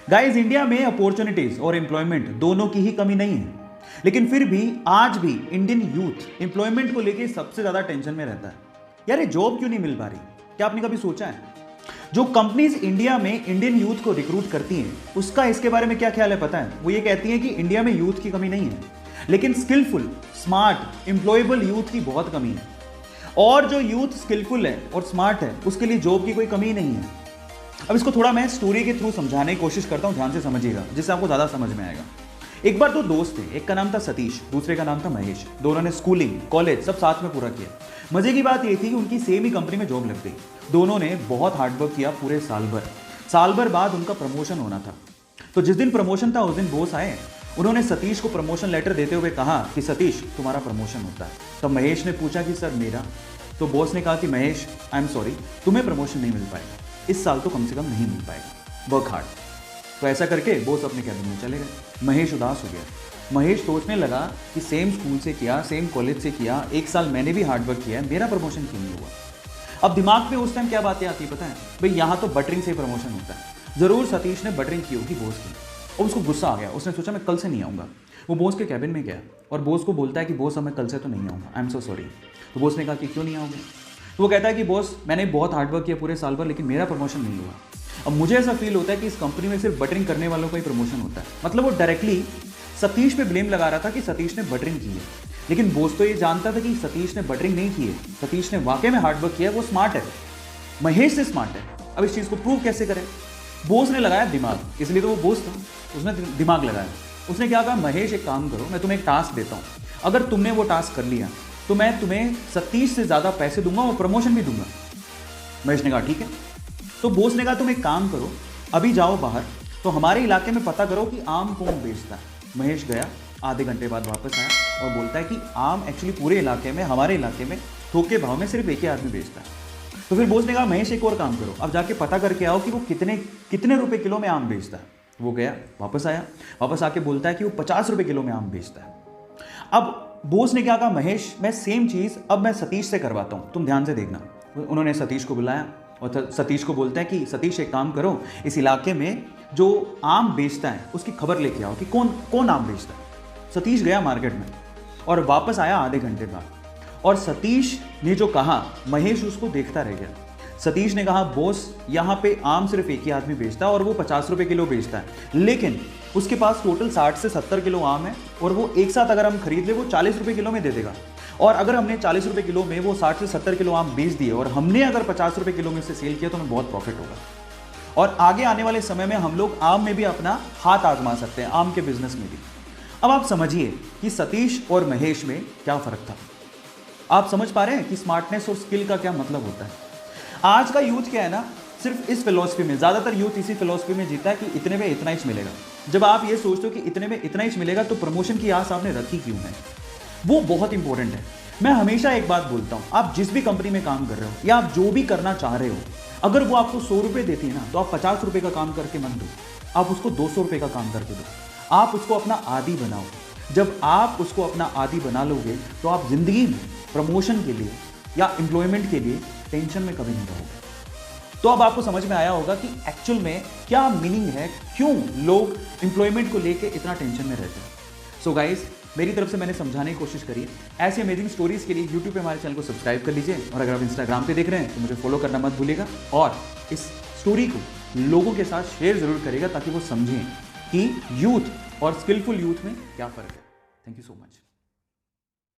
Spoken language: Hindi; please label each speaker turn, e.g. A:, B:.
A: गाइस, इंडिया में अपॉर्चुनिटीज और एम्प्लॉयमेंट दोनों की ही कमी नहीं है, लेकिन फिर भी आज भी इंडियन यूथ एम्प्लॉयमेंट को लेके सबसे ज्यादा टेंशन में रहता है। यार, ये जॉब क्यों नहीं मिल पा रही? क्या आपने कभी सोचा है? जो कंपनीज इंडिया में इंडियन यूथ को रिक्रूट करती हैं, उसका इसके बारे में क्या ख्याल है पता है? वो ये कहती हैं कि इंडिया में यूथ की कमी नहीं है, लेकिन स्किलफुल, स्मार्ट, एम्प्लॉयबल यूथ की बहुत कमी है। और जो यूथ स्किलफुल है और स्मार्ट है, उसके लिए जॉब की कोई कमी नहीं है। अब इसको थोड़ा मैं स्टोरी के थ्रू समझाने की कोशिश करता हूं, ध्यान से समझिएगा, जिससे आपको ज़्यादा समझ में आएगा। एक बार दो दोस्त थे, एक का नाम था सतीश, दूसरे का नाम था महेश। दोनों ने स्कूलिंग, कॉलेज सब साथ में पूरा किया। मजे की बात यह थी कि उनकी सेम ही कंपनी में जॉब लग गई। दोनों ने बहुत हार्डवर्क किया पूरे साल भर बाद उनका प्रमोशन होना था। तो जिस दिन प्रमोशन था उस दिन बॉस आए। उन्होंने सतीश को प्रमोशन लेटर देते हुए कहा कि सतीश, तुम्हारा प्रमोशन होता है। तब महेश ने पूछा कि सर मेरा? तो बॉस ने कहा कि महेश, आई एम सॉरी, तुम्हें प्रमोशन नहीं मिल पाएगा, इस साल तो कम से कम नहीं मिल पाएगा, वर्क हार्ड। तो ऐसा करके बॉस अपने कैबिन में चले गए। महेश उदास हो गया। महेश सोचने लगा कि सेम स्कूल से किया, सेम कॉलेज से किया, एक साल मैंने भी हार्डवर्क किया है, मेरा प्रमोशन क्यों नहीं हुआ? अब दिमाग में उस टाइम क्या बातें आती पता है? भाई, यहाँ तो बटरिंग से प्रमोशन होता है। जरूर सतीश ने बटरिंग की होगी बॉस की, और उसको गुस्सा आ गया। उसने सोचा मैं कल से नहीं आऊँगा। वो बॉस के कैबिन में गया और बॉस को बोलता है कि बॉस, अब मैं कल से तो नहीं आऊँगा, आई एम सो सॉरी। तो बॉस ने कहा कि क्यों नहीं आओगे? तो वो कहता है कि बॉस, मैंने बहुत हार्डवर्क किया पूरे साल भर, लेकिन मेरा प्रमोशन नहीं हुआ। अब मुझे ऐसा फील होता है कि इस कंपनी में सिर्फ बटरिंग करने वालों का ही प्रमोशन होता है। मतलब वो डायरेक्टली सतीश पे ब्लेम लगा रहा था कि सतीश ने बटरिंग की है, लेकिन बॉस तो ये जानता था कि सतीश ने बटरिंग नहीं की है, सतीश ने वाकई में हार्डवर्क किया है, वो स्मार्ट है, महेश से स्मार्ट है। अब इस चीज़ को प्रूव कैसे करें? बॉस ने लगाया दिमाग, इसलिए तो वो बॉस था, उसने दिमाग लगाया। उसने क्या कहा, महेश एक काम करो, मैं तुम्हें एक टास्क देता हूँ, अगर तुमने वो टास्क कर लिया तो मैं तुम्हें सतीश से ज़्यादा पैसे दूंगा और प्रमोशन भी दूंगा। महेश ने कहा ठीक है। तो बॉस ने कहा तुम एक काम करो, अभी जाओ बाहर, तो हमारे इलाके में पता करो कि आम कौन बेचता है। महेश गया, आधे घंटे बाद वापस आया और बोलता है कि आम एक्चुअली पूरे इलाके में, हमारे इलाके में थोके भाव में सिर्फ एक ही आदमी बेचता है। तो फिर बॉस ने कहा महेश एक और काम करो, अब जाके पता करके आओ कि वो कितने रुपए किलो में आम बेचता है। वो गया, वापस आया, वापस आके बोलता है कि वो 50 रुपए किलो में आम बेचता है। अब बॉस ने क्या कहा, महेश मैं सेम चीज़ अब मैं सतीश से करवाता हूँ, तुम ध्यान से देखना। उन्होंने सतीश को बुलाया और सतीश को बोलता है कि सतीश एक काम करो, इस इलाके में जो आम बेचता है उसकी खबर लेके आओ कि कौन कौन आम बेचता है। सतीश गया मार्केट में और वापस आया आधे घंटे बाद, और सतीश ने जो कहा महेश उसको देखता रह गया। सतीश ने कहा बॉस, यहाँ पे आम सिर्फ एक ही आदमी बेचता है और वो 50 रुपये किलो बेचता है, लेकिन उसके पास टोटल 60 से 70 किलो आम है और वो एक साथ अगर हम खरीद ले वो 40 रुपये किलो में दे देगा। और अगर हमने 40 रुपये किलो में वो 60 से 70 किलो आम बेच दिए और हमने अगर 50 रुपये किलो में से सेल किया तो हमें बहुत प्रॉफिट होगा। और आगे आने वाले समय में हम लोग आम में भी अपना हाथ आजमा सकते हैं, आम के बिजनेस में भी। अब आप समझिए कि सतीश और महेश में क्या फ़र्क था। आप समझ पा रहे हैं कि स्मार्टनेस और स्किल का क्या मतलब होता है। आज का यूथ क्या है ना, सिर्फ इस फिलॉसफी में, ज़्यादातर यूथ इसी फिलॉसफी में जीता है कि इतने में इतना ही मिलेगा। जब आप ये सोचते हो कि इतने में इतना ही मिलेगा तो प्रमोशन की आस आपने रखी क्यों है? वो बहुत इंपॉर्टेंट है। मैं हमेशा एक बात बोलता हूँ, आप जिस भी कंपनी में काम कर रहे हो या आप जो भी करना चाह रहे हो, अगर वो आपको 100 रुपये देती है ना, तो आप 50 रुपये का काम करके मत दो, आप उसको 200 रुपये का काम करके दो। आप उसको अपना आदी बनाओ। जब आप उसको अपना आदी बना लोगे तो आप जिंदगी में प्रमोशन के लिए या एम्प्लॉयमेंट के लिए टेंशन में कभी नहीं रहोगे। तो अब आपको समझ में आया होगा कि एक्चुअल में क्या मीनिंग है, क्यों लोग एम्प्लॉयमेंट को लेके इतना टेंशन में रहते हैं। सो गाइस, मेरी तरफ से मैंने समझाने की कोशिश करी है। ऐसी अमेजिंग स्टोरीज के लिए यूट्यूब पे हमारे चैनल को सब्सक्राइब कर लीजिए, और अगर आप इंस्टाग्राम पे देख रहे हैं तो मुझे फॉलो करना मत भूलिएगा, और इस स्टोरी को लोगों के साथ शेयर जरूर करिएगा ताकि वो समझें कि यूथ और स्किलफुल यूथ में क्या फ़र्क है। Thank you so much.